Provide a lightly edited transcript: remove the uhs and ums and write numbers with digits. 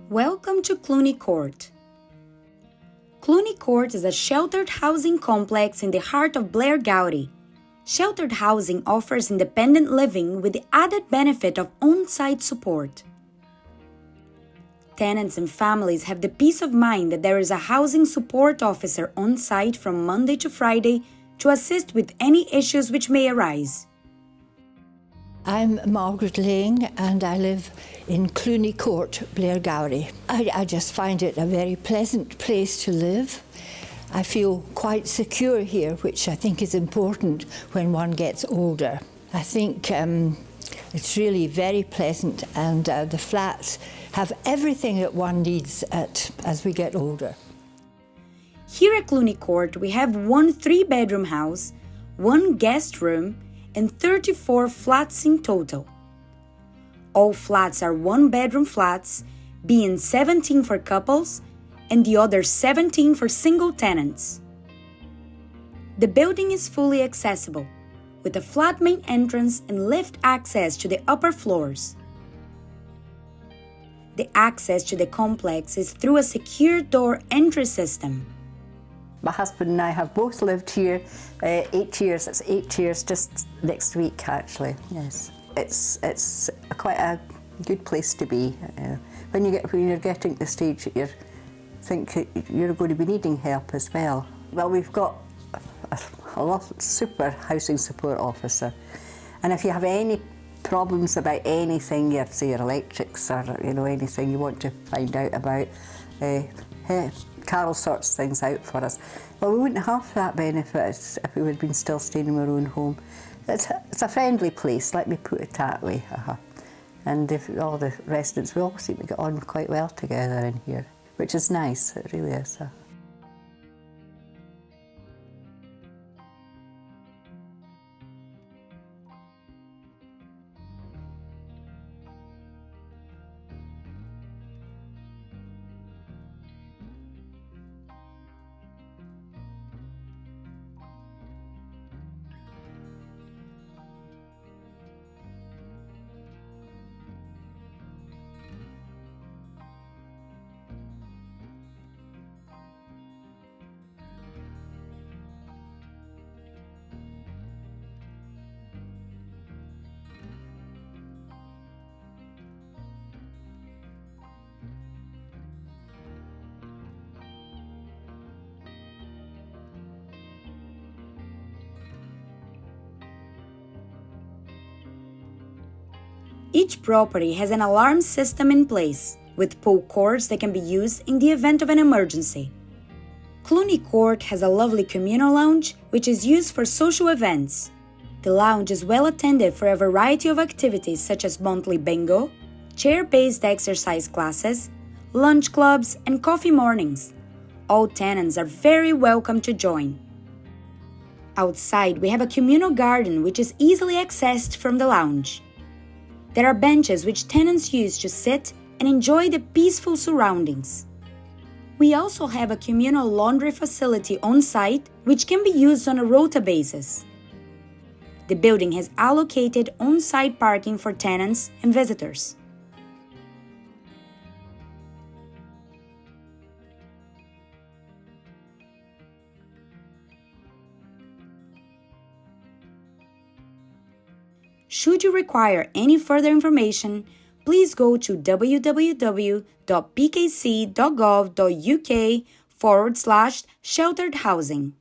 Welcome to Cluny Court. Cluny Court is a sheltered housing complex in the heart of Blairgowrie. Sheltered housing offers independent living with the added benefit of on-site support. Tenants and families have the peace of mind that there is a housing support officer on site from Monday to Friday to assist with any issues which may arise. I'm Margaret Lang and I live in Cluny Court, Blairgowrie. I just find it a very pleasant place to live. I feel quite secure here, which I think is important when one gets older. I think it's really very pleasant, and the flats have everything that one needs as we get older. Here at Cluny Court, we have one 3-bedroom house, one guest room, and 34 flats in total. All flats are 1-bedroom flats, being 17 for couples and the other 17 for single tenants. The building is fully accessible, with a flat main entrance and lift access to the upper floors. The access to the complex is through a secure door entry system. My husband and I have both lived here 8 years. It's 8 years just next week, actually. Yes, it's quite a good place to be. When you're getting to the stage that you think you're going to be needing help as well. Well, we've got a super housing support officer, and if you have any problems about anything, you have to say your electrics or anything you want to find out about, Carol sorts things out for us. Well, we wouldn't have that benefit if we had been still staying in our own home. It's a friendly place, let me put it that way. And all the residents, we all seem to get on quite well together in here, which is nice, it really is. Each property has an alarm system in place, with pull cords that can be used in the event of an emergency. Cluny Court has a lovely communal lounge, which is used for social events. The lounge is well attended for a variety of activities such as monthly bingo, chair-based exercise classes, lunch clubs, and coffee mornings. All tenants are very welcome to join. Outside, we have a communal garden which is easily accessed from the lounge. There are benches which tenants use to sit and enjoy the peaceful surroundings. We also have a communal laundry facility on site which can be used on a rota basis. The building has allocated on-site parking for tenants and visitors. Should you require any further information, please go to www.pkc.gov.uk/sheltered housing.